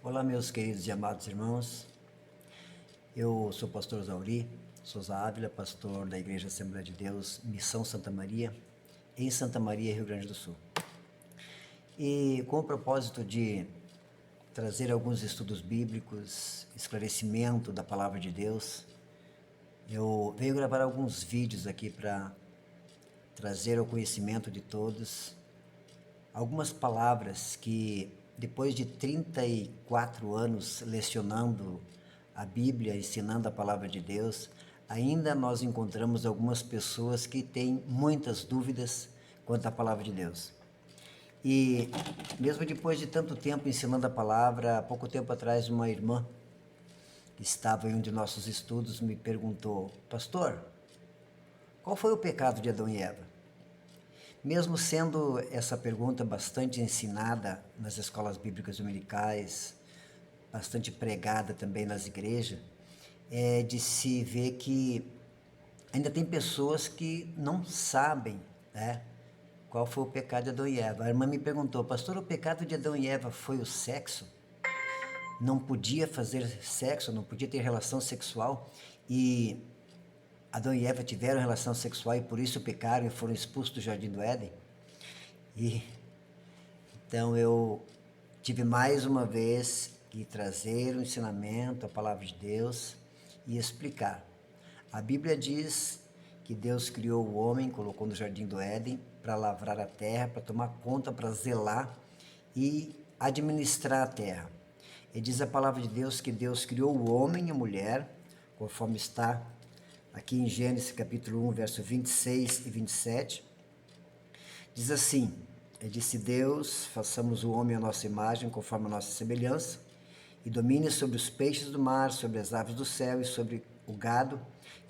Olá, meus queridos e amados irmãos. Eu sou o pastor Zauri Souza Ávila, pastor da Igreja Assembleia de Deus, Missão Santa Maria, em Santa Maria, Rio Grande do Sul. E com o propósito de trazer alguns estudos bíblicos, esclarecimento da Palavra de Deus, eu venho gravar alguns vídeos aqui para trazer ao conhecimento de todos algumas palavras que, depois de 34 anos lecionando a Bíblia, ensinando a Palavra de Deus, ainda nós encontramos algumas pessoas que têm muitas dúvidas quanto à Palavra de Deus. E mesmo depois de tanto tempo ensinando a Palavra, há pouco tempo atrás uma irmã que estava em um de nossos estudos me perguntou: pastor, qual foi o pecado de Adão e Eva? Mesmo sendo essa pergunta bastante ensinada nas escolas bíblicas dominicais, bastante pregada também nas igrejas, é de se ver que ainda tem pessoas que não sabem, né, qual foi o pecado de Adão e Eva. A irmã me perguntou: pastor, o pecado de Adão e Eva foi o sexo? Não podia fazer sexo, não podia ter relação sexual, e Adão e Eva tiveram relação sexual e por isso pecaram e foram expulsos do Jardim do Éden? E então eu tive mais uma vez que trazer o ensinamento, a palavra de Deus e explicar. A Bíblia diz que Deus criou o homem, colocou no Jardim do Éden para lavrar a terra, para tomar conta, para zelar e administrar a terra. E diz a palavra de Deus que Deus criou o homem e a mulher, conforme está aqui em Gênesis capítulo 1, verso 26 e 27. Diz assim: disse Deus, façamos o homem à nossa imagem, conforme a nossa semelhança, e domine sobre os peixes do mar, sobre as aves do céu, e sobre o gado,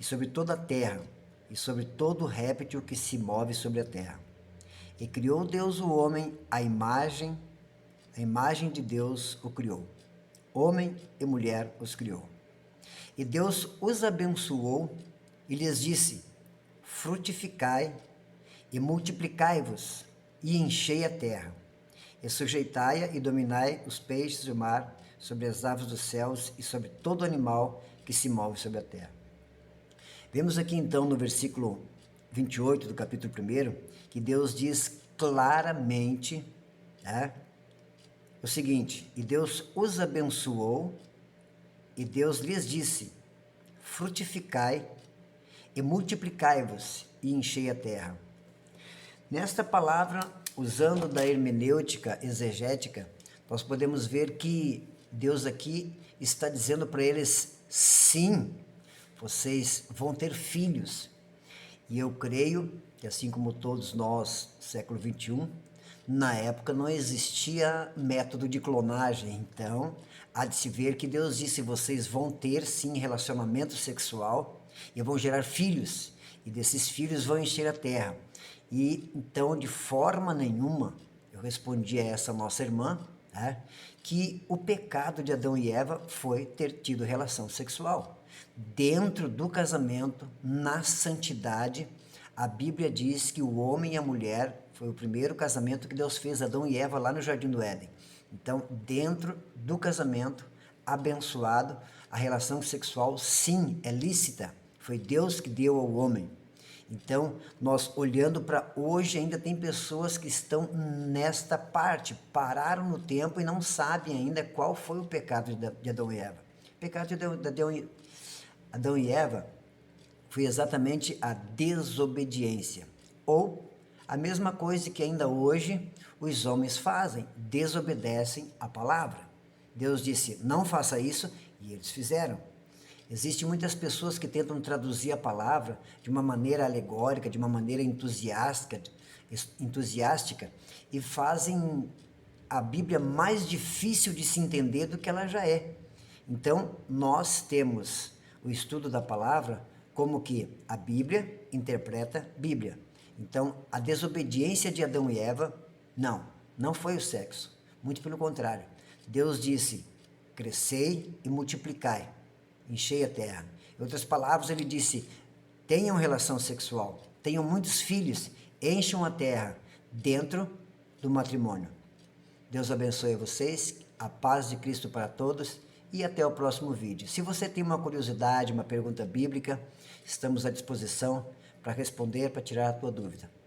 e sobre toda a terra, e sobre todo réptil que se move sobre a terra. E criou Deus o homem, a imagem de Deus o criou. Homem e mulher os criou. E Deus os abençoou e lhes disse: frutificai e multiplicai-vos, e enchei a terra, e sujeitai-a e dominai os peixes do mar, sobre as aves dos céus e sobre todo animal que se move sobre a terra. Vemos aqui então no versículo 28 do capítulo 1, que Deus diz claramente, né, o seguinte: e Deus os abençoou, e Deus lhes disse: frutificai e multiplicai-vos, e enchei a terra. Nesta palavra, usando da hermenêutica exegética, nós podemos ver que Deus aqui está dizendo para eles: sim, vocês vão ter filhos. E eu creio que, assim como todos nós, século XXI, na época não existia método de clonagem, então há de se ver que Deus disse: vocês vão ter sim relacionamento sexual e vão gerar filhos, e desses filhos vão encher a terra. E então, de forma nenhuma, eu respondi a essa nossa irmã, né, que o pecado de Adão e Eva foi ter tido relação sexual. Dentro do casamento, na santidade, a Bíblia diz que o homem e a mulher foi o primeiro casamento que Deus fez, Adão e Eva, lá no Jardim do Éden. Então, dentro do casamento abençoado, a relação sexual, sim, é lícita. Foi Deus que deu ao homem. Então, nós olhando para hoje, ainda tem pessoas que estão nesta parte, pararam no tempo e não sabem ainda qual foi o pecado de Adão e Eva. O pecado de Adão e Eva foi exatamente a desobediência, ou a mesma coisa que ainda hoje os homens fazem, desobedecem a palavra. Deus disse: não faça isso, e eles fizeram. Existem muitas pessoas que tentam traduzir a palavra de uma maneira alegórica, de uma maneira entusiástica e fazem a Bíblia mais difícil de se entender do que ela já é. Então, nós temos o estudo da palavra como que a Bíblia interpreta a Bíblia. Então, a desobediência de Adão e Eva, não foi o sexo. Muito pelo contrário. Deus disse: crescei e multiplicai, enchei a terra. Em outras palavras, ele disse: tenham relação sexual, tenham muitos filhos, encham a terra dentro do matrimônio. Deus abençoe vocês, A paz de Cristo para todos e até o próximo vídeo. Se você tem uma curiosidade, uma pergunta bíblica, estamos à disposição para responder, para tirar a tua dúvida.